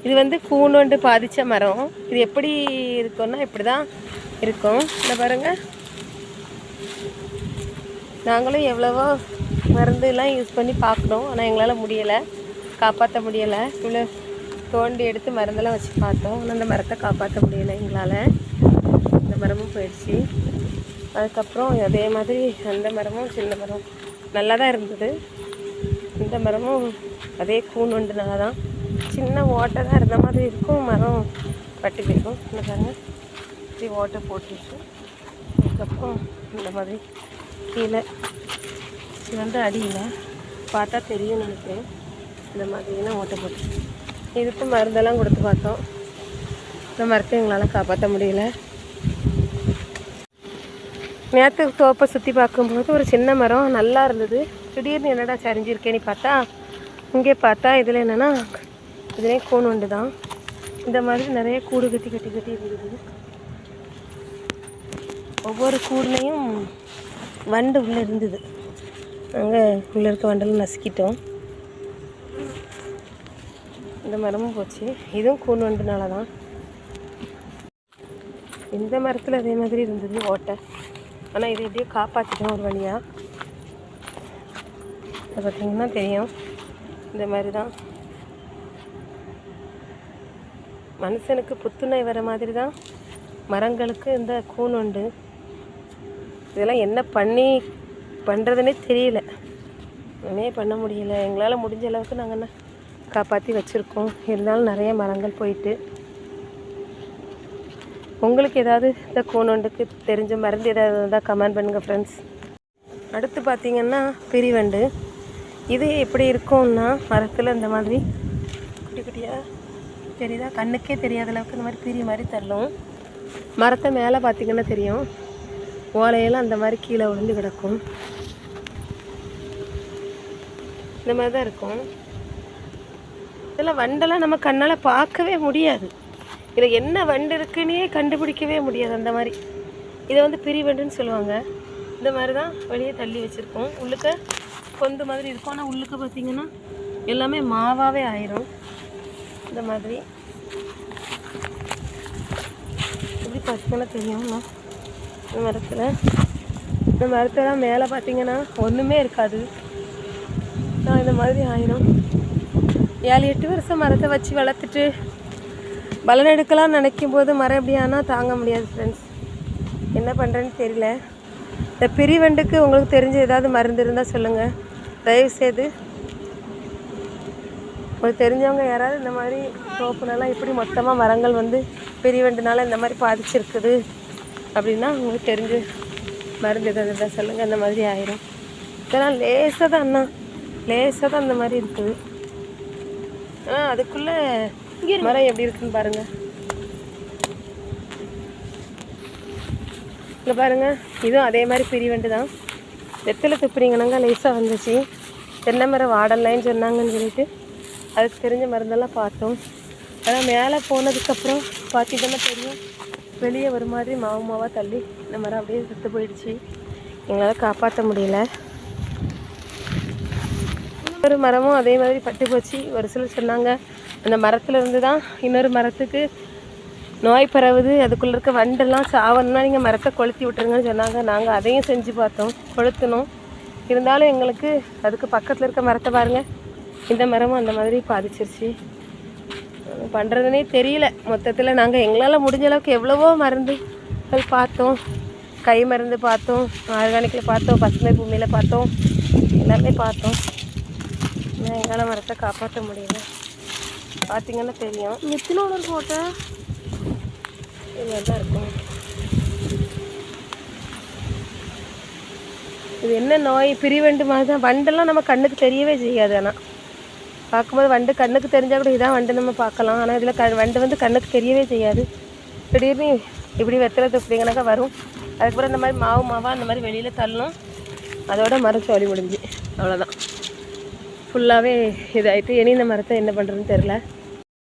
இது வந்து கூண்டு பாதித்த மரம். இது எப்படி இருக்கும்னா இப்படி தான் இருக்கும். இந்த பாருங்கள், நாங்களும் எவ்வளவோ மருந்துலாம் யூஸ் பண்ணி பார்க்குறோம். ஆனால் எங்களால் முடியலை, காப்பாற்ற முடியலை. இவ்வளோ தோண்டி எடுத்து மருந்தெல்லாம் வச்சு பார்த்தோம். ஆனால் அந்த மரத்தை காப்பாற்ற முடியலை எங்களால். இந்த மரமும் போயிடுச்சு. அதுக்கப்புறம் அதே மாதிரி அந்த மரமும் சின்ன மரம் நல்லா தான் இருந்தது. இந்த மரமும் அதே கூண்டுனால தான் சின்ன ஓட்டை தான் இருந்த மாதிரி இருக்கும். மரம் பட்டு போயிருக்கும். இந்த பாருங்கள், இப்படி ஓட்டை போட்டுருச்சு. அதுக்கப்புறம் இந்த மாதிரி கீழே இது வந்து அடியில் பார்த்தா தெரியும் நினைக்கிறேன். இந்த மாதிரிலாம் ஓட்டை போட்டு இதுக்கு மருந்தெல்லாம் கொடுத்து பார்த்தோம். இந்த மரத்தை எங்களால் காப்பாற்ற முடியல. நேற்று தோப்பை சுற்றி பார்க்கும்போது ஒரு சின்ன மரம் நல்லா இருந்தது. திடீர்னு என்னடா சரிஞ்சிருக்கேன்னு பார்த்தா, இங்கே பார்த்தா இதில் என்னென்னா இதுலேயே கூண்டு தான். இந்த மாதிரி நிறைய கூடு கட்டி இருந்தது. ஒவ்வொரு கூடுலையும் வண்டு உள்ளே இருந்தது. அங்கே உள்ளே இருக்க வண்டெல்லாம் நசுக்கிட்டோம். இந்த மரமும் போச்சு. இதுவும் கூண்டுனால தான். இந்த மரத்தில் அதே மாதிரி இருந்தது ஓட்டை. ஆனால் இதை எப்படியோ காப்பாற்றிட்டோம் ஒரு வழியாக. அதை பார்த்திங்கன்னா தெரியும். இந்த மாதிரி தான் மனுஷனுக்கு புத்துணர்வு வர மாதிரி தான் மரங்களுக்கு இந்த கூண்டு. இதெல்லாம் என்ன பண்ணுறதுனே தெரியல. ஒன்றுமே பண்ண முடியல. எங்களால் முடிஞ்ச அளவுக்கு நாங்கள் என்ன காப்பாற்றி வச்சுருக்கோம். இருந்தாலும் நிறைய மரங்கள் போயிட்டு. உங்களுக்கு ஏதாவது இந்த கூண்டுக்கு தெரிஞ்ச மருந்து ஏதாவது இருந்தால் கமெண்ட் பண்ணுங்கள் ஃப்ரெண்ட்ஸ். அடுத்து பார்த்திங்கன்னா பிரிவண்டு. இது எப்படி இருக்கும்னா மரத்தில் இந்த மாதிரி குட்டி குட்டியாக தெரியுதா, கண்ணுக்கே தெரியாத அளவுக்கு இந்த மாதிரி பிரி மாதிரி தள்ளும். மரத்தை மேலே பார்த்திங்கன்னா தெரியும், ஓலையெல்லாம் அந்த மாதிரி கீழே விழுந்து கிடக்கும். இந்த மாதிரி தான் இருக்கும். இதெல்லாம் வண்டெல்லாம் நம்ம கண்ணால் பார்க்கவே முடியாது. இதில் என்ன வண்டு இருக்குன்னே கண்டுபிடிக்கவே முடியாது. அந்த மாதிரி இதை வந்து பிரி வண்டுன்னு சொல்லுவாங்க. இந்த மாதிரி தான் வெளியே தள்ளி வச்சுருக்கோம். உள்ளுக்க கொந்து மாதிரி இருக்கும். ஆனால் உள்ளுக்க பார்த்திங்கன்னா எல்லாமே மாவாகவே ஆயிரும். இந்த மாதிரி எப்படி பார்த்திங்கன்னா தெரியும்ண்ணா. இந்த மரத்தில் மேலே பார்த்திங்கன்னா ஒன்றுமே இருக்காது. இந்த மாதிரி ஆயிரும். 7-8 வருஷம் மரத்தை வச்சு வளர்த்துட்டு பலன் எடுக்கலாம்னு நினைக்கும் போது மரம் எப்படி ஆனால் தாங்க முடியாது ஃப்ரெண்ட்ஸ். என்ன பண்ணுறேன்னு தெரியல. இந்த பிரிவண்டுக்கு உங்களுக்கு தெரிஞ்ச ஏதாவது மருந்து இருந்தால் சொல்லுங்கள் தயவுசெய்து. உங்களுக்கு தெரிஞ்சவங்க யாராவது இந்த மாதிரி தோப்புனால இப்படி மொத்தமாக மரங்கள் வந்து பிரிவண்டுனால இந்த மாதிரி பாதிச்சிருக்குது அப்படின்னா உங்களுக்கு தெரிஞ்சு மருந்து எதாவது இருந்தால் சொல்லுங்கள். அந்த மாதிரி ஆயிரும். இதெல்லாம் லேசாக தான் லேசாக தான் இந்த மாதிரி இருக்குது. அதுக்குள்ளே மரம் எப்படி இருக்குன்னு பாருங்கள். இங்கே பாருங்கள், இதுவும் அதே மாதிரி பிரிவண்டு தான். வெத்தலை துப்புறீங்கன்னாங்க லேசாக வந்துச்சு. தென்னை மரம் வாடலைன்னு சொன்னாங்கன்னு சொல்லிட்டு அதுக்கு தெரிஞ்ச மருந்தெல்லாம் பார்த்தோம். ஆனால் மேலே போனதுக்கப்புறம் பார்த்திங்கன்னா தெரியும், வெளியே ஒரு மாதிரி மாவாக தள்ளி இந்த மரம் அப்படியே செத்து போயிடுச்சு. எங்களால் காப்பாற்ற முடியல. ஒரு மரமும் அதே மாதிரி பட்டு போச்சு. ஒரு சிலர் சொன்னாங்க அந்த மரத்தில் இருந்து தான் இன்னொரு மரத்துக்கு நோய் பரவுது, அதுக்குள்ளே இருக்க வண்டெல்லாம் சாவணும்னா நீங்கள் மரத்தை கொளுத்தி விட்டுருங்கன்னு சொன்னாங்க. நாங்கள் அதையும் செஞ்சு பார்த்தோம், கொளுத்தணும். இருந்தாலும் எங்களுக்கு அதுக்கு பக்கத்தில் இருக்க மரத்தை பாருங்கள், இந்த மரமும் அந்த மாதிரி பாதிச்சிருச்சு. பண்ணுறதுனே தெரியல. மொத்தத்தில் நாங்கள் எங்களால் முடிஞ்ச அளவுக்கு எவ்வளவோ மருந்துகள் பார்த்தோம். கை மருந்து பார்த்தோம், ஆர்கானிக்கில் பார்த்தோம், பசுமை பூமியில் பார்த்தோம், எல்லாமே பார்த்தோம். எங்களால் மரத்தை காப்பாற்ற முடியல. பார்த்திங்கன்னா தெரியும். எத்தனோட போட்டேன் இதுதான் இருக்கும். இது என்ன நோய், பிரிவண்டு மாதிரி தான். வண்டெல்லாம் நம்ம கண்ணுக்கு தெரியவே செய்யாது. ஆனால் பார்க்கும்போது வண்டு கண்ணுக்கு தெரிஞ்சால் கூட இதான் வண்டு நம்ம பார்க்கலாம். ஆனால் இதில் வண்டு வந்து கண்ணுக்கு தெரியவே செய்யாது. திடீர்னு இப்படி வெத்தலை துப்பிங்கனாக்கா வரும். அதுக்கப்புறம் இந்த மாதிரி மாவாக அந்த மாதிரி வெளியில் தள்ளணும். அதோட மரம் சோழி முடிஞ்சு அவ்வளோதான். ஃபுல்லாகவே இதாகிட்டு. இனி இந்த மரத்தை என்ன பண்ணுறதுன்னு தெரில.